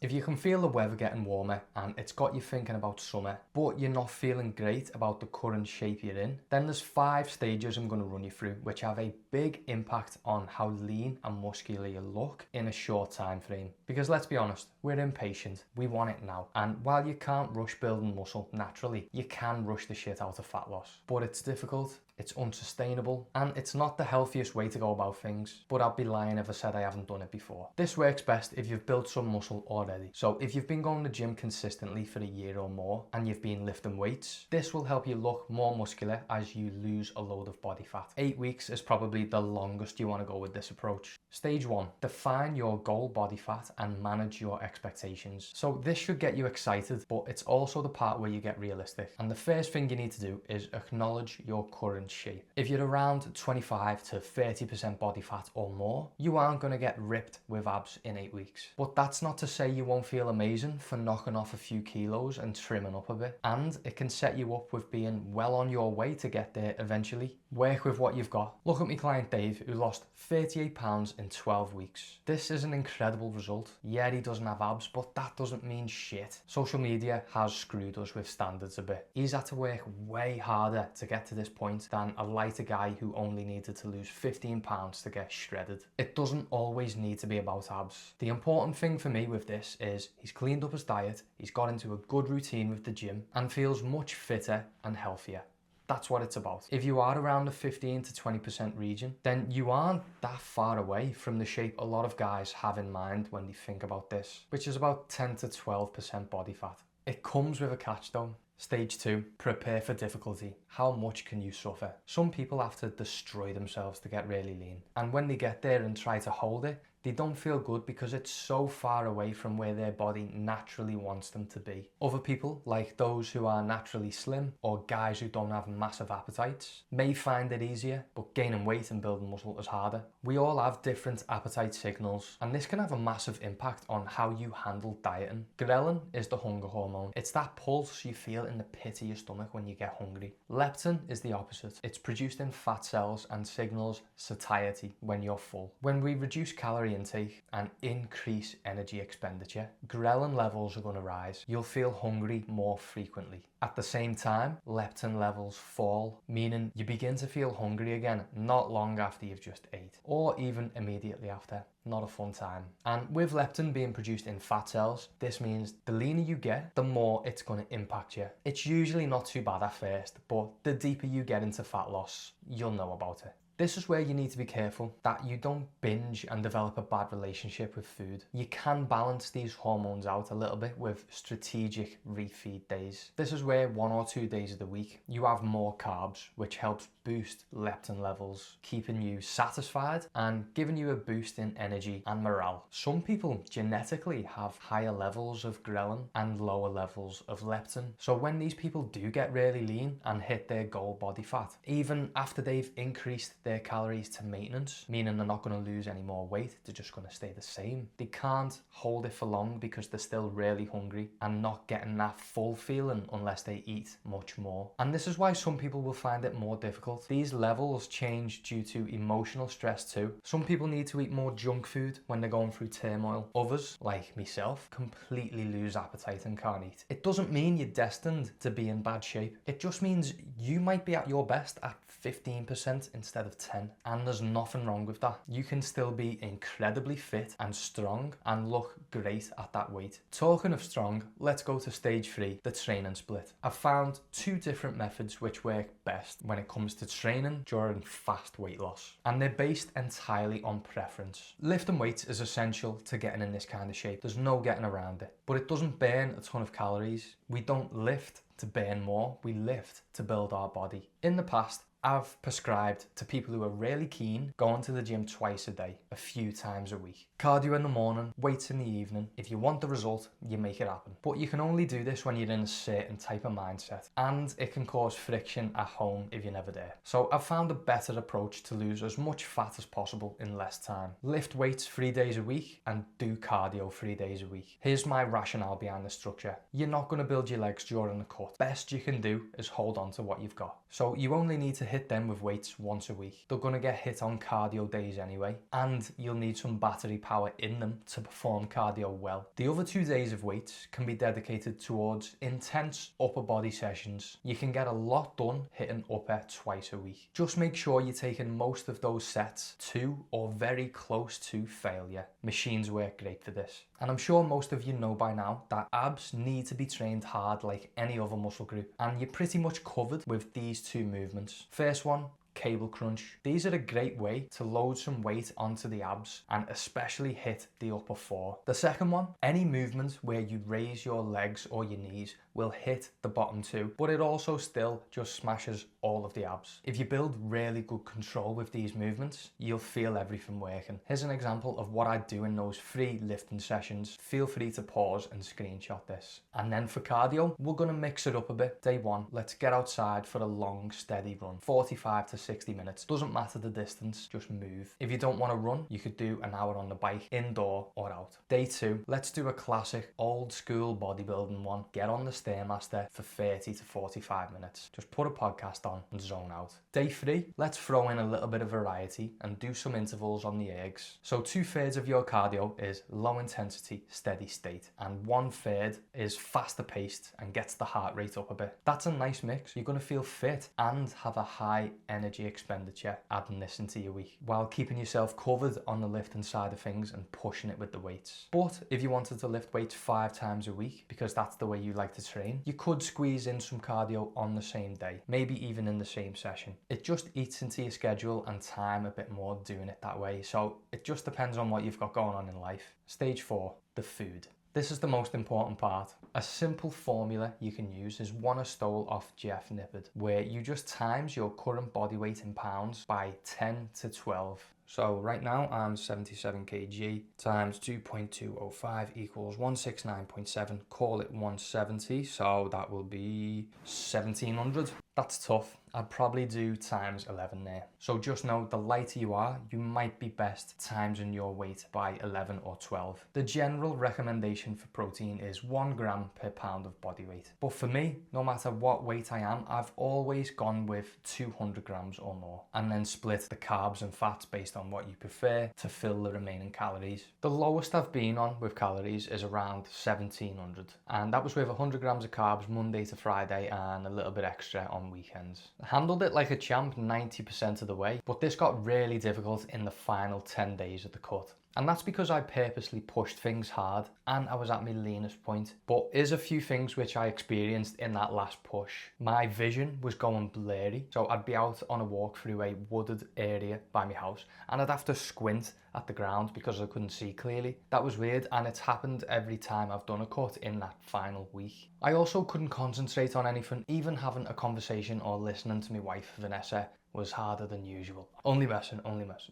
If you can feel the weather getting warmer and it's got you thinking about summer, but you're not feeling great about the current shape you're in, then there's 5 stages I'm going to run you through which have a big impact on how lean and muscular you look in a short time frame. Because let's be honest, we're impatient, we want it now. And while you can't rush building muscle naturally, you can rush the shit out of fat loss. But it's difficult, it's unsustainable, and it's not the healthiest way to go about things, but I'd be lying if I said I haven't done it before. This works best if you've built some muscle already. So if you've been going to the gym consistently for a year or more and you've been lifting weights, this will help you look more muscular as you lose a load of body fat. 8 weeks is probably the longest you want to go with this approach. Stage 1, define your goal body fat and manage your expectations. So this should get you excited, but it's also the part where you get realistic. And the first thing you need to do is acknowledge your current shape. If you're around 25 to 30% body fat or more, you aren't going to get ripped with abs in 8 weeks. But that's not to say you won't feel amazing for knocking off a few kilos and trimming up a bit. And it can set you up with being well on your way to get there eventually. Work with what you've got. Look at my client Dave, who lost 38 pounds in 12 weeks. This is an incredible result. Yeah, he doesn't have abs, but that doesn't mean shit. Social media has screwed us with standards a bit. He's had to work way harder to get to this point than a lighter guy who only needed to lose 15 pounds to get shredded. It doesn't always need to be about abs. The important thing for me with this is he's cleaned up his diet, he's got into a good routine with the gym, and feels much fitter and healthier. That's what it's about. If you are around the 15 to 20% region, then you aren't that far away from the shape a lot of guys have in mind when they think about this, which is about 10 to 12% body fat. It comes with a catch though. Stage 2, prepare for difficulty. How much can you suffer? Some people have to destroy themselves to get really lean. And when they get there and try to hold it, they don't feel good because it's so far away from where their body naturally wants them to be. Other people, like those who are naturally slim or guys who don't have massive appetites, may find it easier, but gaining weight and building muscle is harder. We all have different appetite signals, and this can have a massive impact on how you handle dieting. Ghrelin is the hunger hormone. It's that pulse you feel in the pit of your stomach when you get hungry. Leptin is the opposite. It's produced in fat cells and signals satiety when you're full. When we reduce calorie intake and increase energy expenditure, ghrelin levels are going to rise. You'll feel hungry more frequently. At the same time, leptin levels fall, meaning you begin to feel hungry again not long after you've just ate, or even immediately after. Not a fun time. And with leptin being produced in fat cells, this means the leaner you get, the more it's going to impact you. It's usually not too bad at first, but the deeper you get into fat loss, you'll know about it. This is where you need to be careful that you don't binge and develop a bad relationship with food. You can balance these hormones out a little bit with strategic refeed days. This is where 1 or 2 days of the week you have more carbs, which helps boost leptin levels, keeping you satisfied and giving you a boost in energy and morale. Some people genetically have higher levels of ghrelin and lower levels of leptin. So when these people do get really lean and hit their goal body fat, even after they've increased their calories to maintenance, meaning they're not going to lose any more weight, they're just going to stay the same. They can't hold it for long because they're still really hungry and not getting that full feeling unless they eat much more. And this is why some people will find it more difficult. These levels change due to emotional stress too. Some people need to eat more junk food when they're going through turmoil. Others, like myself, completely lose appetite and can't eat. It doesn't mean you're destined to be in bad shape. It just means you might be at your best at 15% instead of 10, and there's nothing wrong with that. You can still be incredibly fit and strong and look great at that weight. Talking of strong, let's go to stage 3, the training split. I've found 2 different methods which work best when it comes to training during fast weight loss, and they're based entirely on preference. Lifting weights is essential to getting in this kind of shape. There's no getting around it, but it doesn't burn a ton of calories. We don't lift to burn more, we lift to build our body. In the past, I've prescribed to people who are really keen going to the gym twice a day, a few times a week. Cardio in the morning, weights in the evening. If you want the result, you make it happen. But you can only do this when you're in a certain type of mindset, and it can cause friction at home if you're never there. So I've found a better approach to lose as much fat as possible in less time. Lift weights 3 days a week and do cardio 3 days a week. Here's my rationale behind the structure. You're not going to build your legs during the cut. Best you can do is hold on to what you've got. So you only need to hit them with weights once a week. They're going to get hit on cardio days anyway, and you'll need some battery power in them to perform cardio well. The other 2 days of weights can be dedicated towards intense upper body sessions. You can get a lot done hitting upper twice a week. Just make sure you're taking most of those sets to or very close to failure. Machines work great for this. And I'm sure most of you know by now that abs need to be trained hard like any other muscle group, and you're pretty much covered with these 2 movements. First one, cable crunch. These are a great way to load some weight onto the abs and especially hit the upper 4. The second one, any movement where you raise your legs or your knees will hit the bottom 2, but it also still just smashes all of the abs. If you build really good control with these movements, you'll feel everything working. Here's an example of what I do in those free lifting sessions. Feel free to pause and screenshot this. And then for cardio, we're gonna mix it up a bit. Day 1, let's get outside for a long, steady run. 45 to 60 minutes. Doesn't matter the distance, just move. If you don't wanna run, you could do an hour on the bike, indoor or out. Day 2, let's do a classic old school bodybuilding one. Get on the Stairmaster for 30 to 45 minutes. Just put a podcast on and zone out. Day 3, let's throw in a little bit of variety and do some intervals on the ergs. So 2/3 of your cardio is low intensity, steady state, and 1/3 is faster paced and gets the heart rate up a bit. That's a nice mix. You're gonna feel fit and have a high energy expenditure adding this into your week, while keeping yourself covered on the lifting side of things and pushing it with the weights. But if you wanted to lift weights 5 times a week, because that's the way you like to train, you could squeeze in some cardio on the same day, maybe even in the same session. It just eats into your schedule and time a bit more doing it that way, so it just depends on what you've got going on in life. Stage 4, the food. This is the most important part. A simple formula you can use is one I stole off Jeff Nippard, where you just times your current body weight in pounds by 10 to 12. So right now I'm 77 kg times 2.205 equals 169.7, call it 170, so that will be 1700. That's tough. I'd probably do times 11 there. So just know the lighter you are, you might be best timesing your weight by 11 or 12. The general recommendation for protein is 1 gram per pound of body weight. But for me, no matter what weight I am, I've always gone with 200 grams or more, and then split the carbs and fats based on what you prefer to fill the remaining calories. The lowest I've been on with calories is around 1700, and that was with 100 grams of carbs Monday to Friday and a little bit extra on weekends. I handled it like a champ 90% of the way, but this got really difficult in the final 10 days of the cut. And that's because I purposely pushed things hard and I was at my leanest point. But here's a few things which I experienced in that last push. My vision was going blurry. So I'd be out on a walk through a wooded area by my house and I'd have to squint at the ground because I couldn't see clearly. That was weird, and it's happened every time I've done a cut in that final week. I also couldn't concentrate on anything. Even having a conversation or listening to my wife, Vanessa, was harder than usual. Only messing,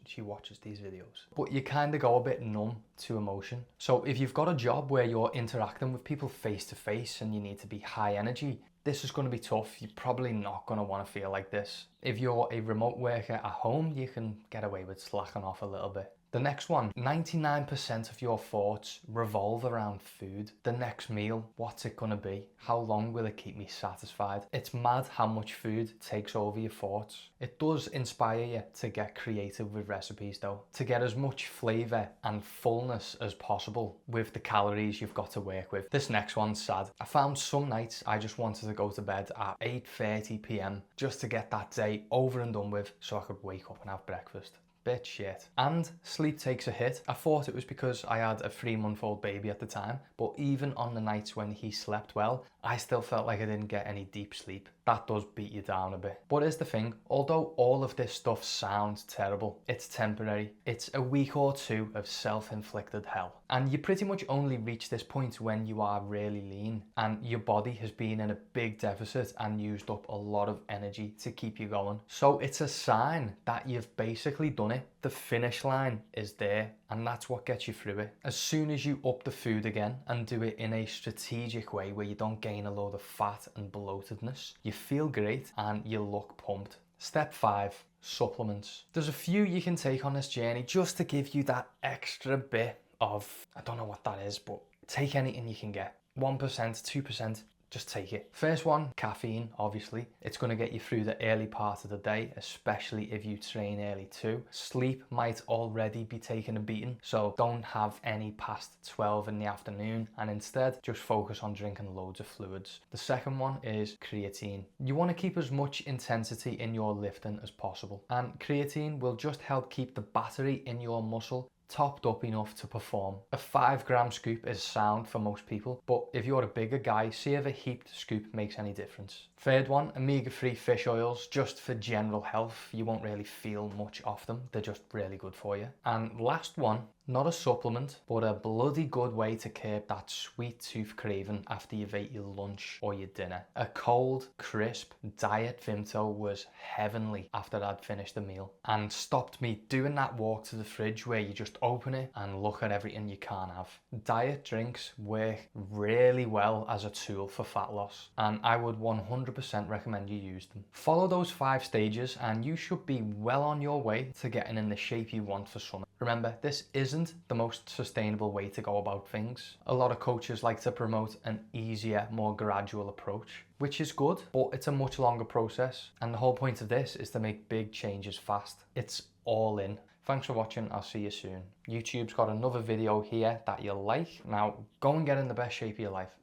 she watches these videos. But you kind of go a bit numb to emotion. So if you've got a job where you're interacting with people face to face and you need to be high energy, this is going to be tough. You're probably not going to want to feel like this. If you're a remote worker at home, you can get away with slacking off a little bit. The next one, 99% of your thoughts revolve around food. The next meal, what's it gonna be? How long will it keep me satisfied? It's mad how much food takes over your thoughts. It does inspire you to get creative with recipes though, to get as much flavour and fullness as possible with the calories you've got to work with. This next one's sad. I found some nights I just wanted to go to bed at 8:30 p.m. just to get that day over and done with so I could wake up and have breakfast. Bit shit. And sleep takes a hit. I thought it was because I had a 3-month-old baby at the time, but even on the nights when he slept well, I still felt like I didn't get any deep sleep. That does beat you down a bit. But here's the thing, although all of this stuff sounds terrible, it's temporary. It's a week or 2 of self-inflicted hell. And you pretty much only reach this point when you are really lean and your body has been in a big deficit and used up a lot of energy to keep you going. So it's a sign that you've basically done it. The finish line is there, and that's what gets you through it. As soon as you up the food again and do it in a strategic way where you don't gain a load of fat and bloatedness, you feel great and you look pumped. Step 5, supplements. There's a few you can take on this journey just to give you that extra bit of, I don't know what that is, but take anything you can get. 1%, 2%, just take it. First one, caffeine, obviously. It's going to get you through the early part of the day, especially if you train early too. Sleep might already be taking a beating, so don't have any past 12 in the afternoon, and instead just focus on drinking loads of fluids. The second one is creatine. You want to keep as much intensity in your lifting as possible, and creatine will just help keep the battery in your muscle topped up enough to perform. A 5 gram scoop is sound for most people, but if you're a bigger guy, see if a heaped scoop makes any difference. Third one, omega-3 fish oils, just for general health. You won't really feel much off them, they're just really good for you. And last one, not a supplement, but a bloody good way to curb that sweet tooth craving after you've ate your lunch or your dinner. A cold, crisp Diet Vimto was heavenly after I'd finished the meal, and stopped me doing that walk to the fridge where you just open it and look at everything you can't have. Diet drinks work really well as a tool for fat loss, and I would 100% recommend you use them. Follow those 5 stages and you should be well on your way to getting in the shape you want for summer. Remember, this isn't the most sustainable way to go about things. A lot of coaches like to promote an easier, more gradual approach, which is good, but it's a much longer process. And the whole point of this is to make big changes fast. It's all in. Thanks for watching, I'll see you soon. YouTube's got another video here that you'll like. Now, go and get in the best shape of your life.